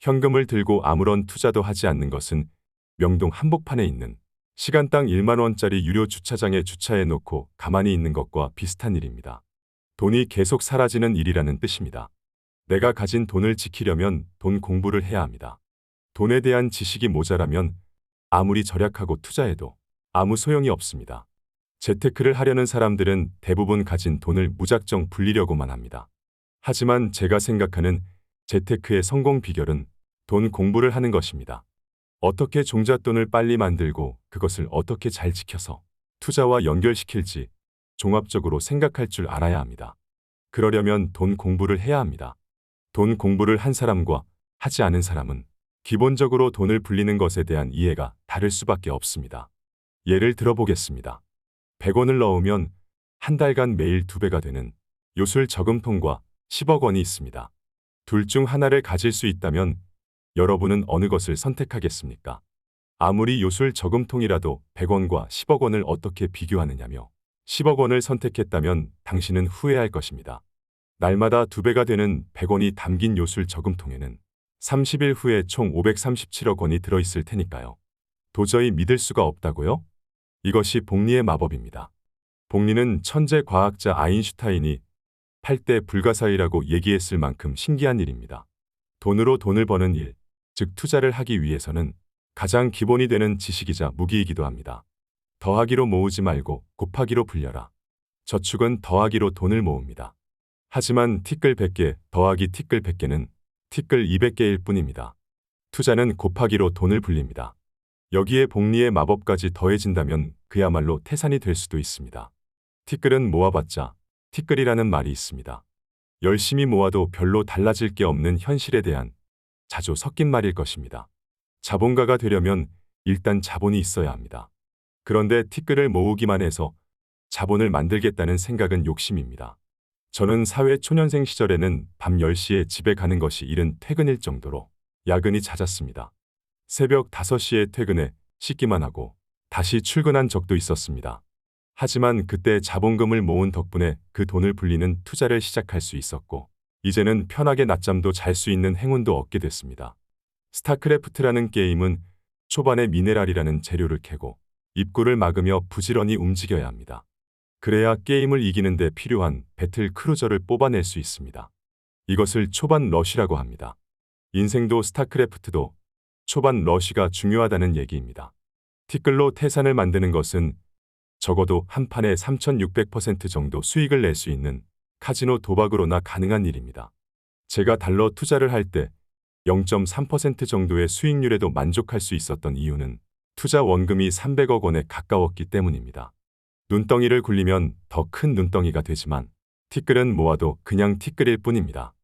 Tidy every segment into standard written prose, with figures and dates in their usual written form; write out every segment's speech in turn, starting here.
현금을 들고 아무런 투자도 하지 않는 것은 명동 한복판에 있는 시간당 1만 원짜리 유료 주차장에 주차해 놓고 가만히 있는 것과 비슷한 일입니다. 돈이 계속 사라지는 일이라는 뜻입니다. 내가 가진 돈을 지키려면 돈 공부를 해야 합니다. 돈에 대한 지식이 모자라면 아무리 절약하고 투자해도 아무 소용이 없습니다. 재테크를 하려는 사람들은 대부분 가진 돈을 무작정 불리려고만 합니다. 하지만 제가 생각하는 재테크의 성공 비결은 돈 공부를 하는 것입니다. 어떻게 종잣돈을 빨리 만들고 그것을 어떻게 잘 지켜서 투자와 연결시킬지 종합적으로 생각할 줄 알아야 합니다. 그러려면 돈 공부를 해야 합니다. 돈 공부를 한 사람과 하지 않은 사람은 기본적으로 돈을 불리는 것에 대한 이해가 다를 수밖에 없습니다. 예를 들어보겠습니다. 100원을 넣으면 한 달간 매일 2배가 되는 요술 저금통과 10억 원이 있습니다. 둘 중 하나를 가질 수 있다면 여러분은 어느 것을 선택하겠습니까? 아무리 요술 저금통이라도 100원과 10억 원을 어떻게 비교하느냐며 10억 원을 선택했다면 당신은 후회할 것입니다. 날마다 2배가 되는 100원이 담긴 요술 저금통에는 30일 후에 총 537억 원이 들어있을 테니까요. 도저히 믿을 수가 없다고요? 이것이 복리의 마법입니다. 복리는 천재 과학자 아인슈타인이 8대 불가사의라고 얘기했을 만큼 신기한 일입니다. 돈으로 돈을 버는 일, 즉 투자를 하기 위해서는 가장 기본이 되는 지식이자 무기이기도 합니다. 더하기로 모으지 말고 곱하기로 불려라. 저축은 더하기로 돈을 모읍니다. 하지만 티끌 100개 더하기 티끌 100개는 티끌 200개일 뿐입니다. 투자는 곱하기로 돈을 불립니다. 여기에 복리의 마법까지 더해진다면 그야말로 태산이 될 수도 있습니다. 티끌은 모아봤자 티끌이라는 말이 있습니다. 열심히 모아도 별로 달라질 게 없는 현실에 대한 자조 섞인 말일 것입니다. 자본가가 되려면 일단 자본이 있어야 합니다. 그런데 티끌을 모으기만 해서 자본을 만들겠다는 생각은 욕심입니다. 저는 사회 초년생 시절에는 밤 10시에 집에 가는 것이 이른 퇴근일 정도로 야근이 잦았습니다. 새벽 5시에 퇴근해 씻기만 하고 다시 출근한 적도 있었습니다. 하지만 그때 자본금을 모은 덕분에 그 돈을 불리는 투자를 시작할 수 있었고 이제는 편하게 낮잠도 잘 수 있는 행운도 얻게 됐습니다. 스타크래프트라는 게임은 초반에 미네랄이라는 재료를 캐고 입구를 막으며 부지런히 움직여야 합니다. 그래야 게임을 이기는 데 필요한 배틀 크루저를 뽑아낼 수 있습니다. 이것을 초반 러쉬라고 합니다. 인생도 스타크래프트도 초반 러쉬가 중요하다는 얘기입니다. 티끌로 태산을 만드는 것은 적어도 한 판에 3600% 정도 수익을 낼 수 있는 카지노 도박으로나 가능한 일입니다. 제가 달러 투자를 할 때 0.3% 정도의 수익률에도 만족할 수 있었던 이유는 투자 원금이 300억 원에 가까웠기 때문입니다. 눈덩이를 굴리면 더 큰 눈덩이가 되지만 티끌은 모아도 그냥 티끌일 뿐입니다.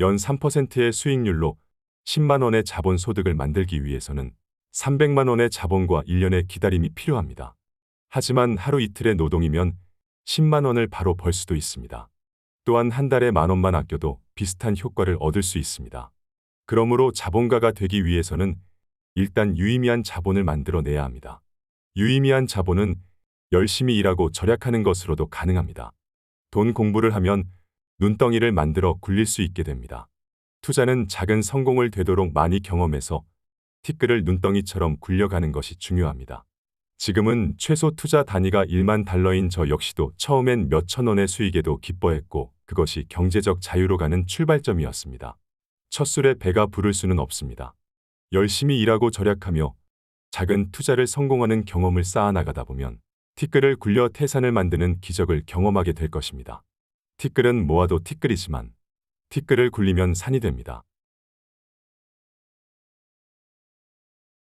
연 3%의 수익률로 10만 원의 자본 소득을 만들기 위해서는 300만 원의 자본과 1년의 기다림이 필요합니다. 하지만 하루 이틀의 노동이면 10만 원을 바로 벌 수도 있습니다. 또한 한 달에 10,000원만 아껴도 비슷한 효과를 얻을 수 있습니다. 그러므로 자본가가 되기 위해서는 일단 유의미한 자본을 만들어내야 합니다. 유의미한 자본은 열심히 일하고 절약하는 것으로도 가능합니다. 돈 공부를 하면 눈덩이를 만들어 굴릴 수 있게 됩니다. 투자는 작은 성공을 되도록 많이 경험해서 티끌을 눈덩이처럼 굴려가는 것이 중요합니다. 지금은 최소 투자 단위가 1만 달러인 저 역시도 처음엔 몇천 원의 수익에도 기뻐했고 그것이 경제적 자유로 가는 출발점이었습니다. 첫 술에 배가 부를 수는 없습니다. 열심히 일하고 절약하며 작은 투자를 성공하는 경험을 쌓아나가다 보면 티끌을 굴려 태산을 만드는 기적을 경험하게 될 것입니다. 티끌은 모아도 티끌이지만 티끌을 굴리면 산이 됩니다.